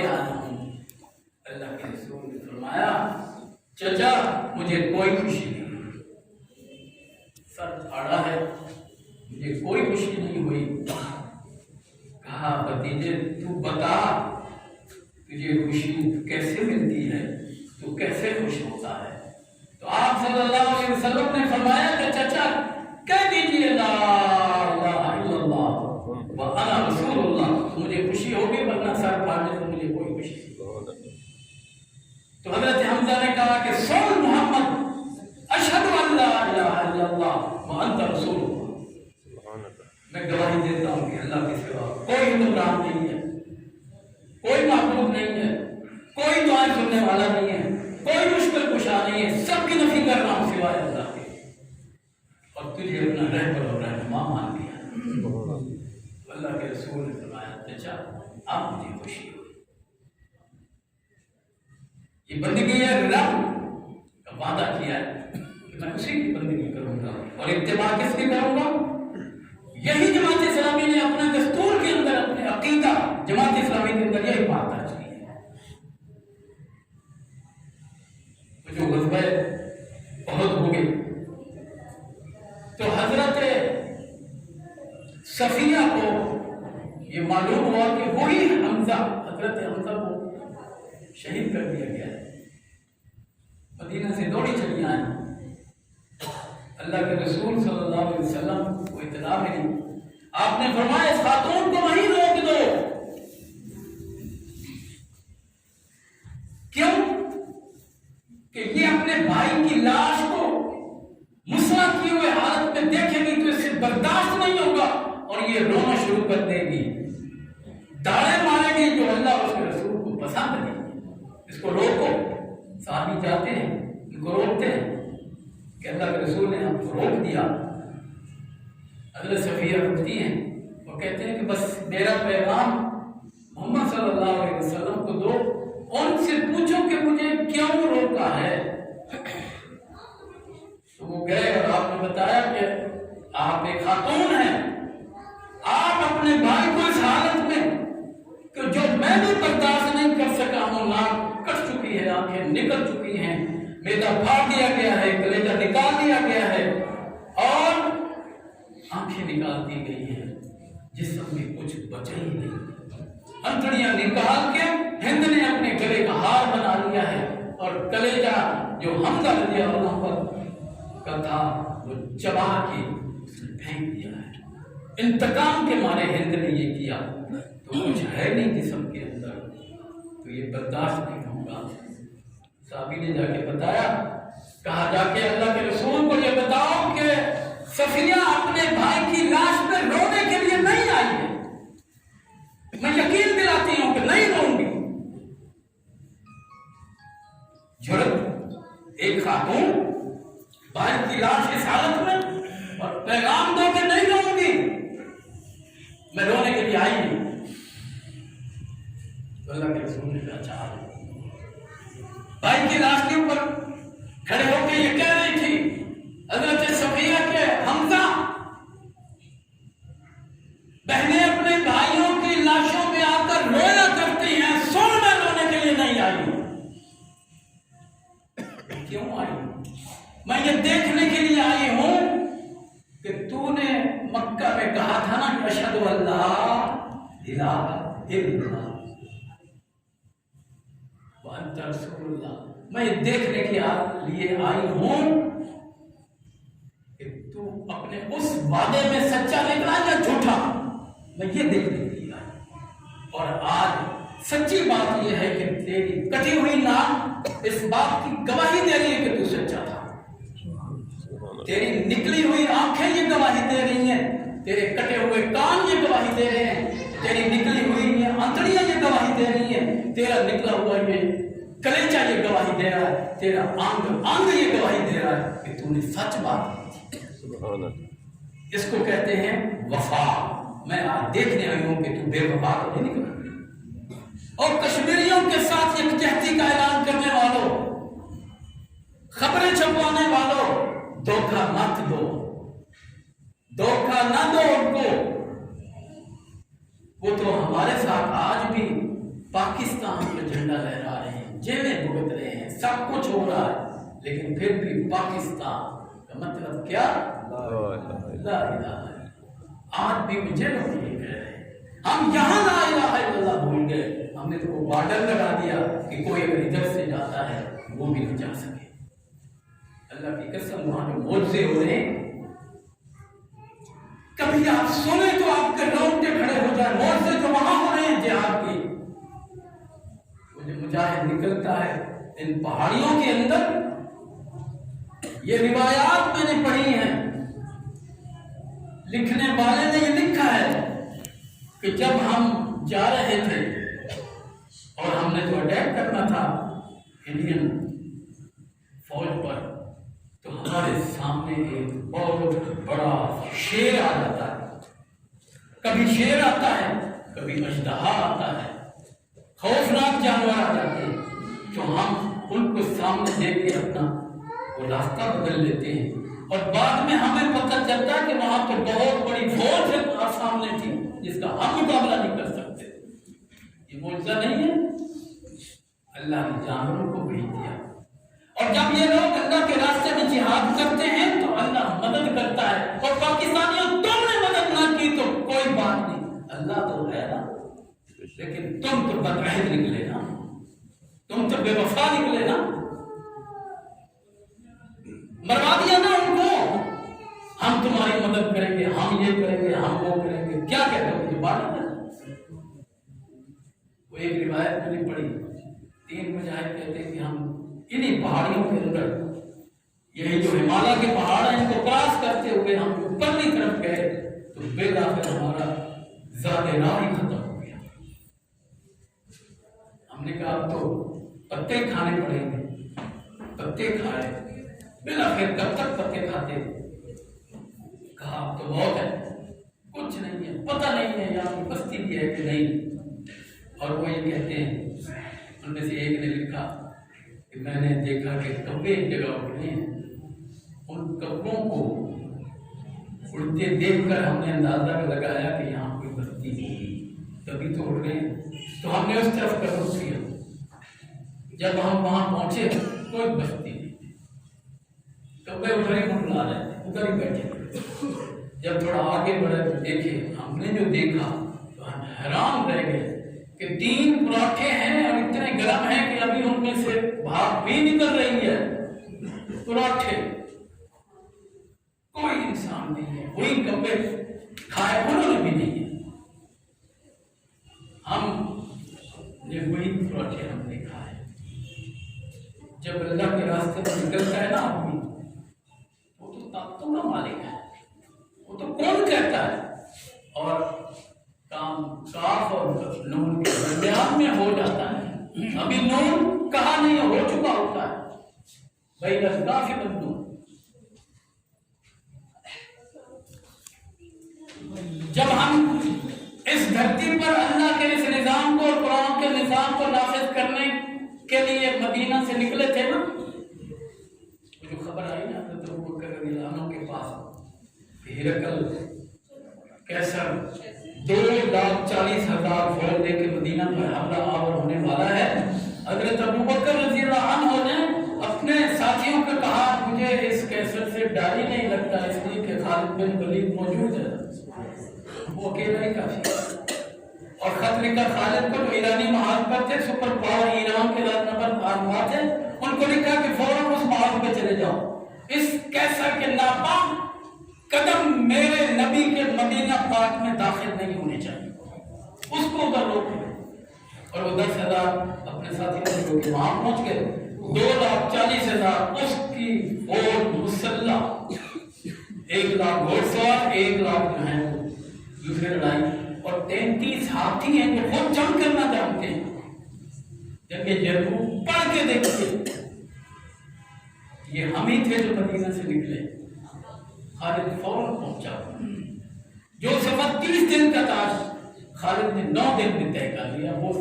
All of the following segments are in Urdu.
کے آیا ہوں۔ اللہ کے رسول نے فرمایا چچا مجھے کوئی خوشی نہیں، سر پھاڑا ہے، مجھے کوئی خوشی نہیں ہوئی۔ کہا بھتیجے تو بتا تجھے خوشی کیسے ملتی ہے، تو کیسے خوش ہوتا ہے؟ تو آپ صلی اللہ علیہ وسلم نے فرمایا کہ چچا کہہ دیجیے لا الہ الا اللہ وانا رسول اللہ، تو مجھے خوشی ہوگی، ورنہ سر پھاڑنے سے مجھے کوئی خوشی نہیں۔ تو حضرت حمزہ نے کہا کہ سن محمد اشہد ان لا الہ الا اللہ وانت رسول اللہ، میں گواہی دیتا ہوں کہ اللہ کے سوا کوئی حکمران نہیں ہے، کوئی معبود نہیں ہے، کوئی دعائیں سننے والا نہیں ہے، کوئی مشکل کشا نہیں ہے، سب کی نفی کر رہا ہوں سوائے اللہ کے، اور تجھے اپنا رہبر اور رہنما مان لیا۔ اللہ کے رسول نے فرمایا چچا اب مجھے خوشی ہوئی، یہ بندگی ہے، رب کا وعدہ کیا ہے کہ میں اسی کی بندگی کروں گا، اور اتباع کس کی کروں گا؟ یہی جماعت اسلامی نے اپنے دستور کے اندر، اپنے عقیدہ جماعت اسلامی کے اندر یہی بات درج کی ہے۔ جو غزوہ احد ہو گئی تو حضرت صفیہ کو یہ معلوم ہوا کہ وہی حمزہ، حضرت حمزہ کو شہید کر دیا گیا ہے۔ مدینہ سے دوڑی چلی آئیں، اللہ کے رسول صلی اللہ علیہ وسلم کو اطلاع ملی، آپ نے فرمایا اس خاتون کو وہیں روک دو۔ کیوں؟ کہ یہ اپنے بھائی کی لاش کو مسلح کیے ہوئے حالت میں دیکھے گی تو اس سے برداشت نہیں ہوگا، اور یہ رونا شروع کر دے گی، داڑیں مارے گی جو اللہ اور اس کے رسول کو پسند نہیں۔ اس کو روکو۔ صحابی جاتے ہیں، ان کو روکتے ہیں کہ اللہ کے رسول نے ہم کو روک دیا۔ حضرت صفیہ رکتی ہیں اور کہتے ہیں کہ بس میرا پیغام محمد صلی اللہ علیہ وسلم کو دو، ان سے پوچھو کہ مجھے کیوں روکا ہے۔ تو وہ گئے اور آپ نے بتایا کہ آپ ایک خاتون ہیں، آپ اپنے بھائی کو اس حالت میں کہ جو میں بھی برداشت نہیں کر سکا ہوں، ناک کٹ چکی ہے، آنکھیں نکل چکی ہیں، میدا پھاڑ دیا گیا ہے، کلیجہ نکال دیا گیا ہے، اور آنکھیں نکال دی گئی ہیں، جسم میں کچھ بچا ہی نہیں، انتڑیاں نکال کے ہند نے اپنے گلے کا ہار بنا لیا ہے، اور کلیجہ جو حمزہ رضی اللہ عنہ کا تھا وہ چبا کے اس نے پھینک دیا ہے۔ انتقام کے مارے ہند نے یہ کیا، تو کچھ ہے نہیں جسم کے اندر، تو یہ برداشت نہیں ہوگا۔ صحابی نے جا کے بتایا، کہا جا کے اللہ کے رسول کو یہ بتاؤ کہ صفیہ اپنے بھائی کی لاش پہ رونے کے لیے نہیں آئی ہے، میں یقین دلاتی ہوں کہ نہیں روں گی۔ جرت ایک خاتون بھائی کی لاش اس حالت میں، اور پیغام دو کہ نہیں روں گی، میں رونے کے لیے آئی نہیں۔ تو اللہ کے رسول نے کہا چاہ بھائی کی لاش کے اوپر کھڑے ہو کے یہ کہہ رہی تھی حضرت صفیہ کے حمزہ بہنیں اپنے بھائیوں کی لاشوں میں آ کر رویا کرتی ہیں، سن میں رونے کے لیے نہیں آئی ہوں۔ کیوں آئی ہوں؟ میں یہ دیکھنے کے لیے آئی ہوں کہ تو نے مکہ میں کہا تھا نا کہ اشہد ان لا الہ الا اللہ وانت رسول اللہ، میں یہ دیکھنے کے لیے آئی ہوں کہ تو اپنے اس وعدے میں سچا نکلا یا جھوٹا، میں یہ دیکھنے کے لیے آئی۔ اور آج سچی بات یہ ہے کہ تیری کٹی ہوئی ناک اس بات کی گواہی دے رہی ہے کہ تو سچا تھا، تیری نکلی ہوئی آنکھیں یہ گواہی دے رہی ہیں، تیرے کٹے ہوئے کان یہ گواہی دے رہے ہیں، تیری نکلی ہوئی یہ آنتڑیاں یہ گواہی دے رہی ہیں، تیرا نکلا ہوا یہ کلیجہ یہ گواہی دے رہا ہے، تیرا انگ یہ گواہی دے رہا ہے کہ تو نے سچ بات کی۔ اس کو کہتے ہیں وفا۔ میں آج دیکھنے آئی ہوں کہ تو بے وفا تو نہیں نکلا۔ اور کشمیریوں کے ساتھ یکجہتی کا اعلان کرنے والوں، خبریں چھپوانے والوں، دھوکہ مت دو، دھوکہ نہ دو ان کو۔ وہ تو ہمارے ساتھ آج بھی پاکستان کا جھنڈا لہرا رہے ہیں، جیلیں بھگت رہے ہیں، سب کچھ ہو رہا ہے، لیکن پھر بھی پاکستان کا مطلب کیا؟ لا الہ الا۔ آج بھی مجھے لوگ یہ کہہ رہے ہیں ہم یہاں لا الہ الا اللہ بھول گئے، ہم نے تو وہ بارڈر لگا دیا کہ کوئی اگر ادھر سے جاتا ہے وہ بھی نہیں جا سکے۔ اللہ کی قسم وہاں جو معجزے ہو رہے ہیں، کبھی آپ سنیں تو آپ کے رونگٹے کھڑے ہو جائیں، معجزے جو وہاں ہو رہے ہیں جہاد کی۔ وہ جو مجاہد نکلتا ہے ان پہاڑیوں کے اندر، یہ روایات میں نے پڑھی ہیں، لکھنے والے نے یہ لکھا ہے کہ جب ہم جا رہے تھے اور ہم نے جو اٹیک کرنا تھا انڈین فوج پر، تو ہمارے سامنے ایک بہت بڑا شیر آ جاتا ہے، کبھی شیر آتا ہے، کبھی اژدہا آتا ہے، خوفناک جانور آ جاتے ہیں، جو ہم ان کو سامنے دیکھ کے اپنا وہ راستہ بدل لیتے ہیں، اور بعد میں ہمیں پتہ چلتا ہے کہ وہاں تو بہت بڑی فوج سامنے تھی جس کا ہم مقابلہ نہیں کر سکتے۔ یہ معجزہ نہیں ہے، اللہ نے جانوروں کو بھیج دیا۔ اور جب یہ لوگ اللہ کے راستے میں جہاد کرتے ہیں تو اللہ مدد کرتا ہے، اور پاکستانیوں تم نے مدد نہ کی تو کوئی بات نہیں، اللہ تو ہے نا، لیکن تم تو بدعہد نکلے نا، تم تو بے وفا نکلے نا، مروا دیا نا ان کو، ہم تمہاری مدد کریں گے، ہم یہ کریں گے، ہم وہ کریں گے، کیا کہتے ہو یہ بات ہے۔ وہ ایک روایت میں نے پڑھی، 3 مجاہد کہتے ہیں کہ ہم انہی پہاڑیوں کے اندر، یہی جو ہمالیہ کے پہاڑ ہیں ان کو کراس کرتے ہوئے ہم اوپرلی طرف گئے تو بالآخر ہمارا ذات راہ ہی ختم ہو گیا۔ ہم نے کہا اب تو پتے کھانے پڑیں گے، پتے کھائے، بالآخر کب تک پتے کھاتے؟ کہا اب تو بہت ہے، کچھ نہیں ہے، پتہ نہیں ہے یہاں کی بستی بھی ہے کہ نہیں۔ اور وہ یہ کہتے ہیں، ان میں سے ایک نے لکھا کہ میں نے دیکھا کہ کبے ایک جگہ اڑے ہیں، ان کبوں کو اڑتے دیکھ کر ہم نے اندازہ لگایا کہ یہاں کوئی بستی ہوگی، تبھی تو اڑ گئے، تو ہم نے اس طرف کا رخ کیا۔ جب ہم وہاں پہنچے کوئی بستی نہیں، کبے ادھر ہی منڈلا رہے تھے، ادھر ہی بیٹھے۔ جب تھوڑا آگے بڑھے تو دیکھے، ہم نے جو دیکھا تو ہم حیران رہ گئے کہ 3 پراٹھے ہیں اور اتنے گرم ہیں کہ ابھی ان میں سے بھاپ بھی نکل رہی ہے، پراٹھے، کوئی انسان نہیں ہے، وہی کبے کھائے انہوں نے بھی نہیں ہے، ہم نے وہی پراٹھے ہم نے کھائے۔ جب اللہ کے راستے میں نکلتا ہے نا آدمی، وہ تو طاقتوں کا مالک ہے، وہ تو کون کہتا ہے، اور کام کاف اور نون کے درمیان میں ہو جاتا ہے، ابھی نون کہا نہیں ہو چکا ہوتا ہے، بھائی کافی بندو۔ جب ہم اس دھرتی پر اللہ کے اس نظام کو اور قرآن کے نظام کو نافذ کرنے کے لیے مدینہ سے نکلے تھے نا، جو خبر آئی نا حضرت ابوبکر رضی اللہ عنہ کے پاس، ہرقل کیسر 2,40,000 فوج لے کے مدینہ پر حملہ آور ہونے والا ہے، حضرت ابوبکر رضی اللہ عنہ نے اپنے ساتھیوں کو کہا مجھے اس کیسر سے ڈر ہی نہیں لگتا، اس لیے کہ خالد بن ولید موجود ہے، وہ اکیلا ہی کافی ہے۔ اور خط لکھا خالد کو، جو ایرانی محاذ پر تھے، سپر پاور ایران کے نمبر آزما تھے، ان کو لکھا کہ فوراً اس محاذ پہ چلے جاؤ، اس کیسر کے ناپاک قدم میرے نبی کے مدینہ پاک میں داخل نہیں ہونے چاہیے، اس کو ادھر روک لیں۔ اور وہ 10,000 اپنے ساتھی جو کہ وہاں پہنچ گئے، 2,40,000 اس کی فوج مسلح، 1,00,000 گھوڑ سوار، 1,00,000 جو ہیں وہ دوسرے لڑائی، اور 33 ہاتھی ہیں جو خود جنگ کرنا جانتے ہیں۔ جب یہ جرمو پڑھ کے دیکھتے، یہ ہم ہی تھے جو مدینہ سے نکلے۔ خالد فوراً پہنچا، جو سفر 30 دن کا تھا خالد نے 9 دن میں طے کر لیا، وہ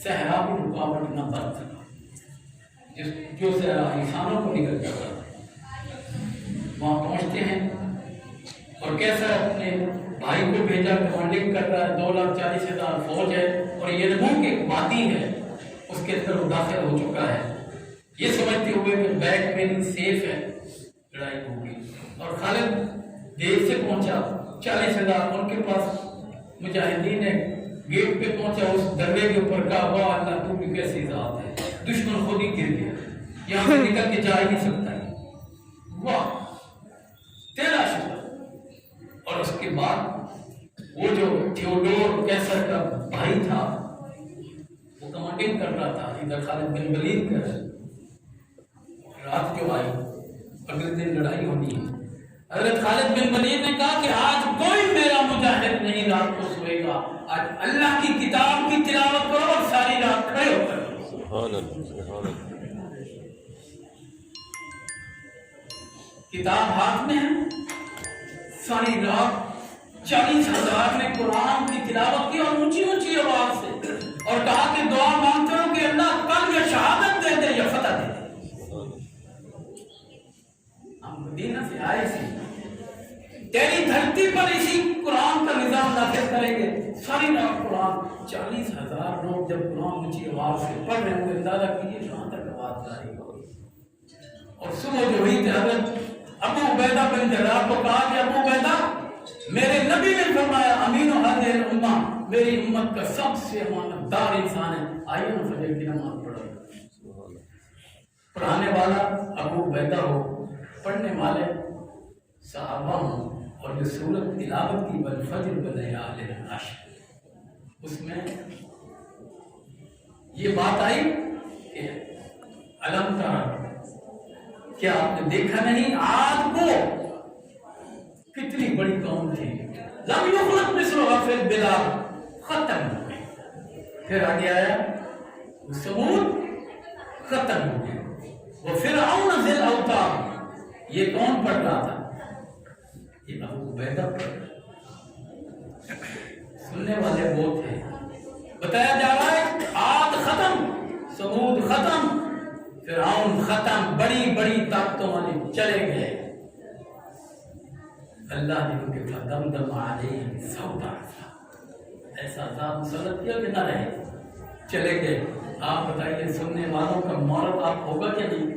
صحرا کی رکاوٹ نہ بن سکا، جو صحرا انسانوں کو نکل جاتا۔ وہاں پہنچتے ہیں اور کیسا اپنے بھائی کو بھیجا، کمانڈنگ کر رہا ہے، 2,40,000 فوج ہے اور یرموک ایک وادی ہے اس کے اندر وہ داخل ہو چکا ہے، یہ سمجھتے ہوئے کہ بیک میری سیف ہے، لڑائی ہوگی۔ اور خالد دیر سے پہنچا، 40,000 ان کے پاس مجاہدین نے گیٹ پہ پہنچا، اس دروے کے اوپر کہا واہ اللہ تو بھی کیسی ذات ہے، دشمن خود ہی گر گیا، یہاں سے نکل کے جا ہی نہیں سکتا ہے، واہ تیرا شکر۔ اور اس کے بعد وہ جو تھیوڈور کیسر کا بھائی تھا وہ کمانڈنگ کر رہا تھا، ادھر خالد بن ولید کا رات جو آئی، اگلے دن لڑائی ہونی ہے، حضرت خالد بن ولید نے کہا کہ آج کوئی میرا مجاہد نہیں رات کو سوئے گا، آج اللہ کی کتاب کی تلاوت کرو اور ساری رات کھڑے ہو کر سبحان اللہ سبحان اللہ۔ کتاب ہاتھ میں ہے، ساری رات 40,000 نے قرآن کی تلاوت کی اور اونچی اونچی آواز سے، اور کہا کہ دعا مانگتے ہو کہ اللہ کل یا شہادت دے دے یا فتح دے دے۔ ہم مدینہ سے آئے تھے، تیری دھرتی پر اسی قرآن کا نظام نافذ کریں گے، ساری رات قرآن، 40,000 لوگ جب قرآن اونچی آواز سے پڑھ رہے ہوں گے، اندازہ کیجیے کہاں تک آواز جاری ہوگی۔ اور صبح جو ہوئی تھی، حضرت ابو عبیدہ بن جراح کو کہا کہ ابو عبیدہ، میرے نبی نے فرمایا امین هذه الامہ، میری امت کا سب سے امانت دار انسان ہے، آئیے نا فجر کی نماز پڑھو۔ پڑھانے والا ابو عبیدہ ہو، پڑھنے والے صحابہ ہوں، اور جو سورت تلاوت کی والفجر ولیال عشر، اس میں یہ بات آئی کہ علم ترى، کیا آپ نے دیکھا نہیں عاد کو کتنی بڑی قوم تھی، لم یخلق مثلها فی البلاد، ختم ہو گئی۔ پھر آگے آیا ثمود، ختم ہو گئی، وفرعون ذی الاوتاد، یہ کون پڑھ رہا تھا؟ یہ ابو عبیدہ پڑھ رہا، سننے والے وہ تھے۔ بتایا جا رہا ہے عاد ختم، ثمود ختم، فرعون ختم، بڑی بڑی طاقتوں والے چلے گئے۔ اللہ نے ان کے فدمدم علیہم سوء عذاب، ایسا عذاب مسلط کیا کہ نہ رہے، چلے گئے۔ آپ بتائیے سننے والوں کا مورب آپ ہوگا کیا نہیں؟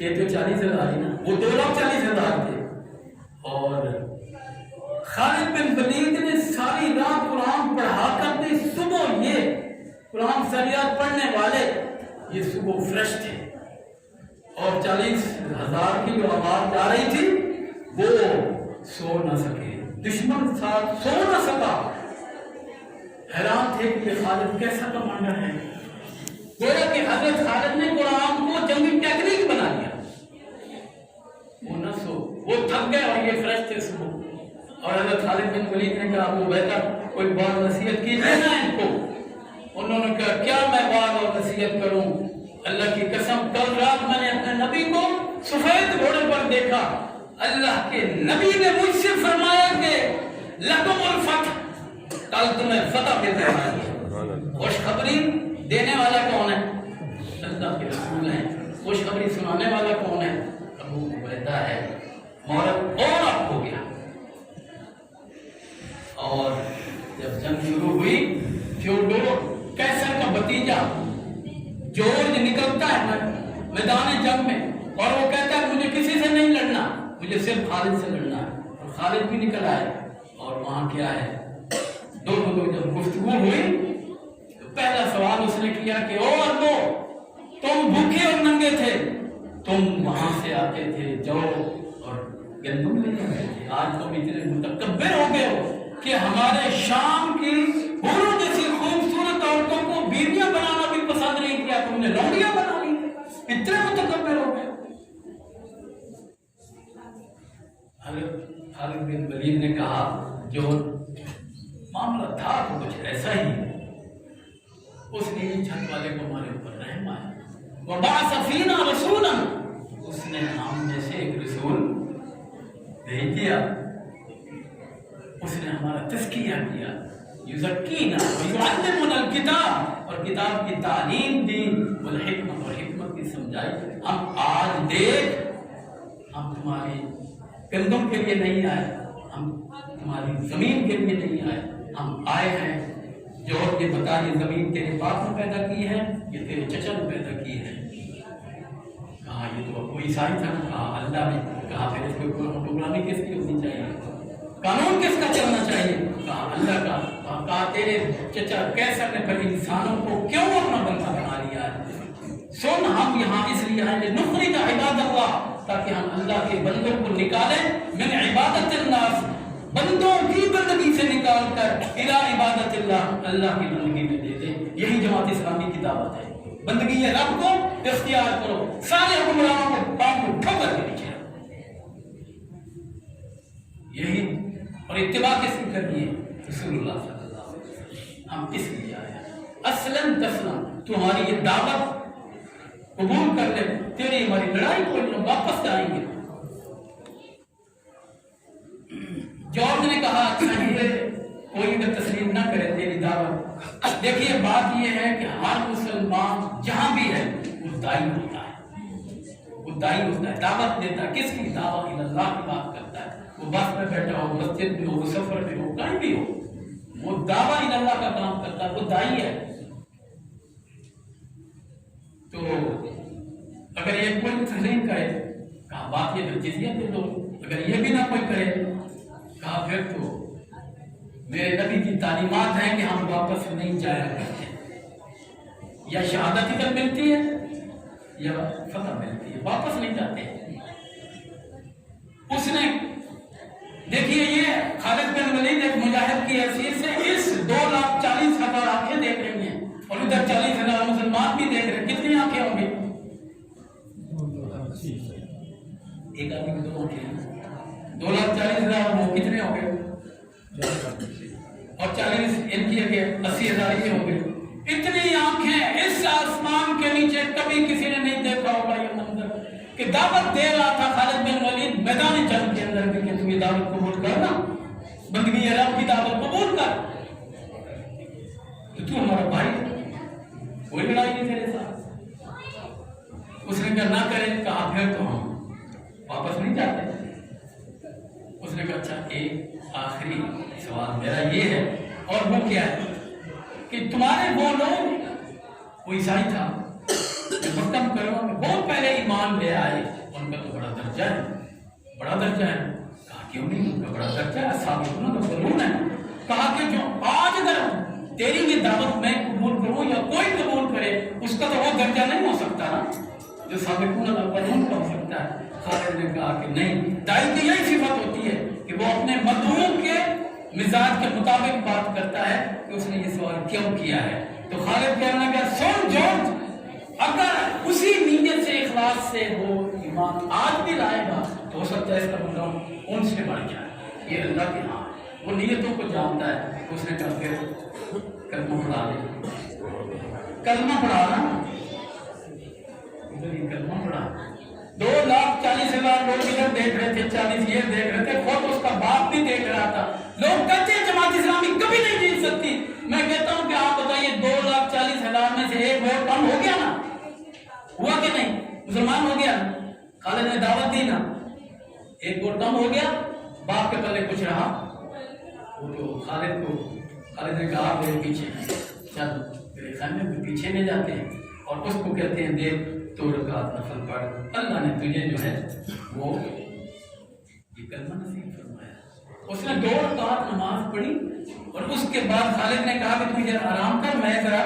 یہ تو 40,000 ہی نا، وہ 2,40,000 تھے۔ اور خالد بن ولید نے ساری رات قرآن پڑھا کرتے، صبح یہ قرآن ساری رات پڑھنے والے یہ صبح فریش تھے، اور 40,000 کی جو آواز جا رہی تھی وہ سو نہ سکے، دشمن ساتھ سو نہ سکا۔ حیران تھے کہ یہ خالد کیسا کمانڈر ہے، گویا کہ حضرت خالد نے قرآن کو جنگی ٹیکنیک بنا لیا۔ وہ نہ سو، وہ تھک گئے اور یہ فریش تھے صبح۔ اور حضرت خالد بن ولید نے کہا ابو عبیدہ کوئی بات نصیحت کیجیے نا ان کو۔ انہوں نے کہا کیا میں بات اور نصیحت کروں، اللہ کی قسم کل رات میں نے اپنے نبی کو سفید گھوڑے پر دیکھا، اللہ کے نبی نے مجھ سے فرمایا کہ لکم الفتح، کل تمہیں فتح مل رہا ہے۔ خوشخبری دینے والا کون ہے؟ اللہ کے رسول ہیں۔ خوشخبری سنانے والا کون ہے؟ ابو عبیدہ ہے۔ مورب اور اب ہو گیا، اور جب جنگ شروع ہوئی، تھیوڈور کیسر کا بھتیجا جورج نکلتا ہے میدان جنگ میں، اور وہ کہتا ہے مجھے کسی سے نہیں لڑنا، مجھے صرف خالد سے لڑنا ہے۔ اور خالد بھی نکل آئے، اور وہاں کیا ہے، دونوں جب گفتگو ہوئی تو پہلا سوال اس نے کیا کہ او اربو، تم بھوکے اور ننگے تھے، تم وہاں سے آتے تھے جو اور گندم لے جاتے تھے، آج تم اتنے متکبر ہو گئے ہو کہ ہمارے شام کی حوروں جیسی خوبصورت عورتوں کو بیویاں بنانا بھی پسند نہیں کیا، تم نے لونڈیاں بنا لی، اتنے متکبر ہو گئے۔ حضرت خالد بن ولید نے کہا جو معاملہ تھا تو کچھ ایسا ہی، اس نیلی چھت والے کو ہمارے اوپر رحم آیا، وَبَعَثَ فِينَا رَسُولًا، اس نے ہم میں سے ایک رسول بھیج دیا، اس نے ہمارا تزکیہ کیا، یزکینا ویعلمنا الکتاب، اور کتاب کی تعلیم دی، والحکمت، اور حکمت کی سمجھائی۔ ہم آج دیکھ، ہم تمہاری گندم کے لیے نہیں آئے، ہم تمہاری زمین کے لیے نہیں آئے، ہم آئے ہیں جو یہ بتا یہ زمین تیرے باپ نے پیدا کی ہے یہ تیرے چچا نے پیدا کی ہے؟ کہا یہ تو کوئی عیسائی تھا نا، کہا اللہ نے، کہا پھر اس کو حکمرانی کس کی ہونی چاہیے، قانون کس کا چلنا چاہیے؟ کہا اللہ کا۔ کہا تیرے چچا کیسر نے پھر انسانوں کو کیوں اپنا بندہ بنا لیا ہے؟ سن ہم یہاں اس لیے آئے نخرج عباد اللہ، تاکہ ہم اللہ کے بندوں کو نکالیں من عبادت الناس، بندوں کی بندگی سے نکال کر الی عبادت اللہ، اللہ کی بندگی میں دے دیں۔ یہی جماعت اسلامی کی دعوت ہے، بندگی رب کو اختیار کرو، سارے حکمرانوں کو پاؤں کو ٹھوکر کے پیچھے یہی، اور اتباع کس کی کرنی ہے؟ رسول اللہ صلی اللہ علیہ وسلم۔ ہم اس لیے آئے ہیں اسلم تسلم، تمہاری یہ دعوت قبول کر لے، تیری ہماری لڑائی کوئی نہیں، واپس جائیں گے۔ جارج نے کہا اچھا یہ کوئی اگر تسلیم نہ کرے تیری دعوت، دیکھیے بات یہ ہے کہ ہر مسلمان جہاں بھی ہے وہ داعی ہوتا ہے، وہ داعی ہوتا ہے، دعوت دیتا ہے۔ کس کی دعوت؟ اللہ کی بات کرتا ہے، وہ بس میں بیٹھا ہو، مسجد میں ہو، وہ سفر میں ہو، کہیں بھی ہو، وہ دعوت اللہ کا کام کرتا ہے، وہ داعی ہے۔ تو اگر یہ کوئی تسلیم کرے، کہا بات یہ جزیہ دے دو، اگر یہ بھی نہ کوئی کرے، کہا پھر تو میرے نبی کی تعلیمات ہیں کہ ہم واپس نہیں جایا کرتے، یا شہادت ہی تک ملتی ہے یا فتح ملتی ہے، واپس نہیں جاتے۔ اس نے دیکھیے یہ خالد بن ولید ایک مجاہد کی حیثیت سے اس 2,40,000 آنکھیں دیکھ رہی ہیں، اور ادھر 40,000 مسلمان بھی دیکھ رہے ہیں، کتنی آنکھیں ہوں گی؟ ایک آدمی کی 2 آنکھیں، 2,40,000 وہ کتنے ہو گئے؟ اور 40 ان کی ہے 80,000 ہی ہو گئے۔ اتنی آنکھیں اس آسمان کے نیچے کبھی کسی نے نہیں دیکھا ہوگا یہ منظر، کہ دعوت دے رہا تھا خالد بن ولید میدان جنگ کے اندر بھی کہ تم یہ دعوت قبول کرنا، بندگی رب کی دعوت قبول کر، تو ہمارا بھائی، کوئی لڑائی نہیں تیرے ساتھ۔ اس نے کہا نہ کرے، کہا پھر تو ہم واپس نہیں جاتے۔ اس نے کہا اچھا ایک آخری سوال میرا یہ ہے، اور وہ کیا ہے کہ تمہارے وہ لوگ، وہ عیسائی تھا مکم کرو میں بہت پہلے ایمان لے آئے، ان کا تو بڑا درجہ ہے، بڑا درجہ ہے۔ کہا کیوں نہیں، ان کا بڑا درجہ ہے، سابقون الاولون ہے۔ کہا کہ جو آج اگر تیری یہ دعوت میں قبول کروں یا کوئی قبول کرے، اس کا تو وہ درجہ نہیں ہو سکتا نا جو سابقون الاولون کا ہو سکتا ہے۔ خالد نے کہا کہ نہیں، داعی کی یہی صفت ہوتی ہے کہ وہ اپنے مدعو کے مزاج کے مطابق بات کرتا ہے کہ اس نے یہ سوال کیوں کیا ہے۔ تو خالد کہنے لگا سن جارج، اگر اسی نیت سے اخلاص سے وہ ایمان آج بھی لائے گا تو ہو سکتا ہے اس کا مقام ان سے بڑھ جائے، یہ اللہ کے ہاں وہ نیتوں کو جانتا ہے۔ اس نے کہا پھر کلمہ پڑھا دے، کلمہ پڑھانا، کلمہ پڑھا۔ 2,40,000 لوگ ادھر دیکھ رہے تھے، 40 یہ دیکھ رہے تھے، خود اس کا باپ بھی دیکھ رہا تھا۔ لوگ کہتے ہیں جماعت اسلامی کبھی نہیں جیت سکتی، میں کہتا ہوں کہ آپ بتائیے 2,40,000 میں سے ایک ووٹ کم ہو گیا نا، ہوا کہ نہیں؟ مسلمان ہو گیا، خالد نے دعوت دی نا، ایک ووٹ کم ہو گیا، باپ کے پلے کچھ رہا۔ وہ تو خالد نے کہا میرے پیچھے چل، میرے خیمے میں پیچھے لے جاتے ہیں اور اس کو کہتے ہیں دیکھ 2 رکعت نفل پڑھ، اللہ نے تجھے جو ہے وہ یہ کلمہ نصیب فرمایا۔ اس نے 2 رکعت نماز پڑھی اور اس کے بعد خالد نے کہا کہ تجھے آرام کر، میں ذرا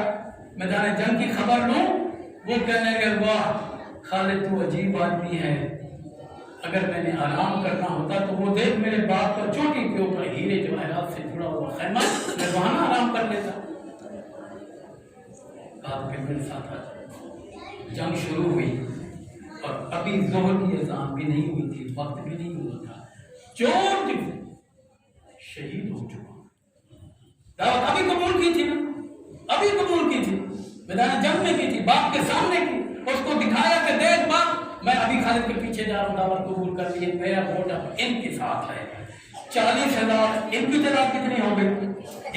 میدان جنگ کی خبر لوں۔ وہ کہنے لگے واہ خالد تو عجیب آدمی ہے، اگر میں نے آرام کرنا ہوتا تو وہ دیکھ میرے باپ پر چوٹی کے اوپر ہیرے جواہرات سے جڑا ہوا خیمہ، میں وہاں نہ آرام کر لیتا۔ کہا کہ میرے ساتھ آ جنگ شروع ہوئی اور ابھی ظہر کی اذان بھی نہیں ہوئی تھی، وقت بھی نہیں ہوا تھا، جارج شہید ہو چکا۔ دعوت ابھی قبول کی تھی نا، ابھی قبول کی تھی، میدان جنگ میں کی تھی، باپ کے سامنے کی، اس کو دکھایا کہ دیکھ باپ میں ابھی خالد کے پیچھے جا رہا ہوں، دعوت قبول کر لی، میرا ووٹ اب ان کے ساتھ ہے۔ 40,000 ان کی تعداد کتنی ہو گئی؟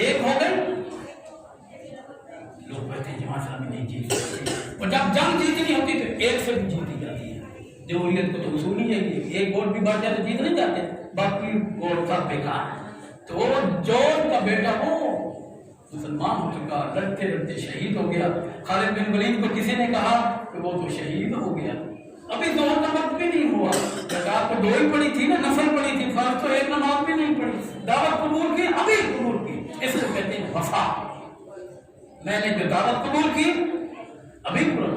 1 ہو گئی۔ لوگ کہتے ہیں جماعت اسلامی نہیں جیت سکتی، اور جب جنگ جیتنی ہوتی تو 1 سے بھی جیتی جاتی ہے۔ جمہوریت کو تو اصول ہی ہے، 1 ووٹ بھی بڑھ جائے تو جیت نہیں جاتے۔ باقی وہ سب بیکار ہے. تو جون کا بیٹا وہ مسلمان ہو چکا، لڑتے لڑتے شہید ہو گیا. خالد بن ولید کو کسی نے کہا کہ وہ تو شہید ہو گیا، ابھی ظہر کا وقت بھی نہیں ہوا. زکات تو 2 ہی پڑی تھی نا، نفل پڑی تھی، فرض تو 1 نماز بھی نہیں پڑی. دعوت قبول کی، ابھی قبول کی. اس کو کہتے ہیں وفا. میں نے جو دعوت قبول کی ابھی پورا.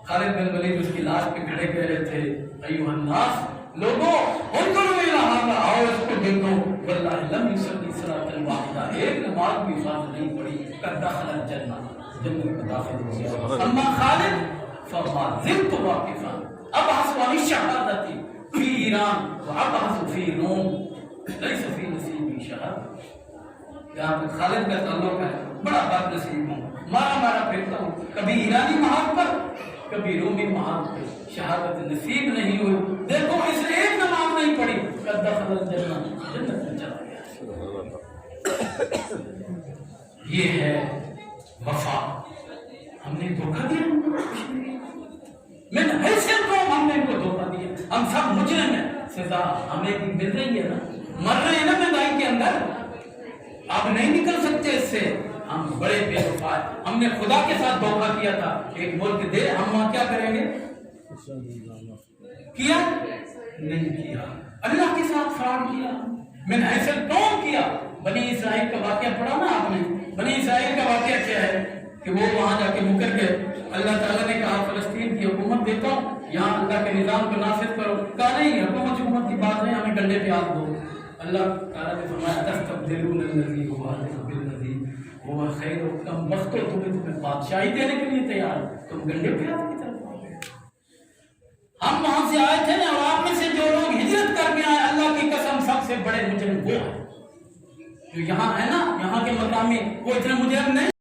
خالد بن ولید اس کی لاش پہ کھڑے کہہ رہے تھے ایھا الناس، لوگوں انظروا الی ھذا، آؤ اس کو دیکھو، واللہ لم یصلی صلاۃ واحدہ، ایک نماز بھی فرض نہیں پڑی، قد دخل الجنہ، جنت میں داخل ہو گیا. اما خالد فما زلت واقفا ابحث عن الشہادۃ فی ایران وابحث فی روم لیس فی نصیبی شہادۃ. یہاں پہ خالد کا تعلق ہے، بڑا بد نصیب ہوں، مارا پھرتا ہوں، کبھی ایرانی محاذ پر کبھی رومی محاذ پر، شہادت نصیب نہیں ہوئی. دیکھو اس نے ایک نماز نہیں پڑھی، قد دخل الجنہ، جنت میں چلا گیا. یہ ہے وفا. ہم نے دھوکہ دیا، میں نے حیثیت قوم ہم نے ان کو دھوکہ دیا. ہم سب مجرم ہیں، سزا ہمیں بھی مل رہی ہے نا، مر رہے ہیں نا مہنگائی کے اندر. آپ نہیں نکل سکتے اس سے. ہم بڑے بے وفا ہیں. ہم نے خدا کے ساتھ دھوکہ کیا تھا، ایک ملک دے، ہم وہاں کیا کریں گے؟ کیا نہیں کیا. اللہ کے ساتھ فراڈ کیا، میں نے ایسے ٹون کیا. بنی اسرائیل کا واقعہ پڑھا نا آپ نے. بنی اسرائیل کا واقعہ کیا ہے کہ وہ وہاں جا کے مکر گئے. اللہ تعالیٰ نے کہا فلسطین کی حکومت دیتا ہوں، یہاں اللہ کے نظام کو نافذ کرو. کہا نہیں، حکومت کی بات نہیں، ہمیں گنڈے پیاز دو. اللہ تعالیٰ نے فرمایا تستبدلون الذی هو احسن بالذی هو خیر، کم بختو، تمہیں بادشاہی دینے کے لیے تیار، تم گنڈے پیاز کی طرف آ گئے. ہم وہاں سے آئے تھے نا، اور آپ میں سے جو لوگ ہجرت کر کے آئے، اللہ کی قسم سب سے بڑے مجرم وہ ہیں جو یہاں ہے نا. یہاں کے مقامی وہ اتنے مجرم نہیں.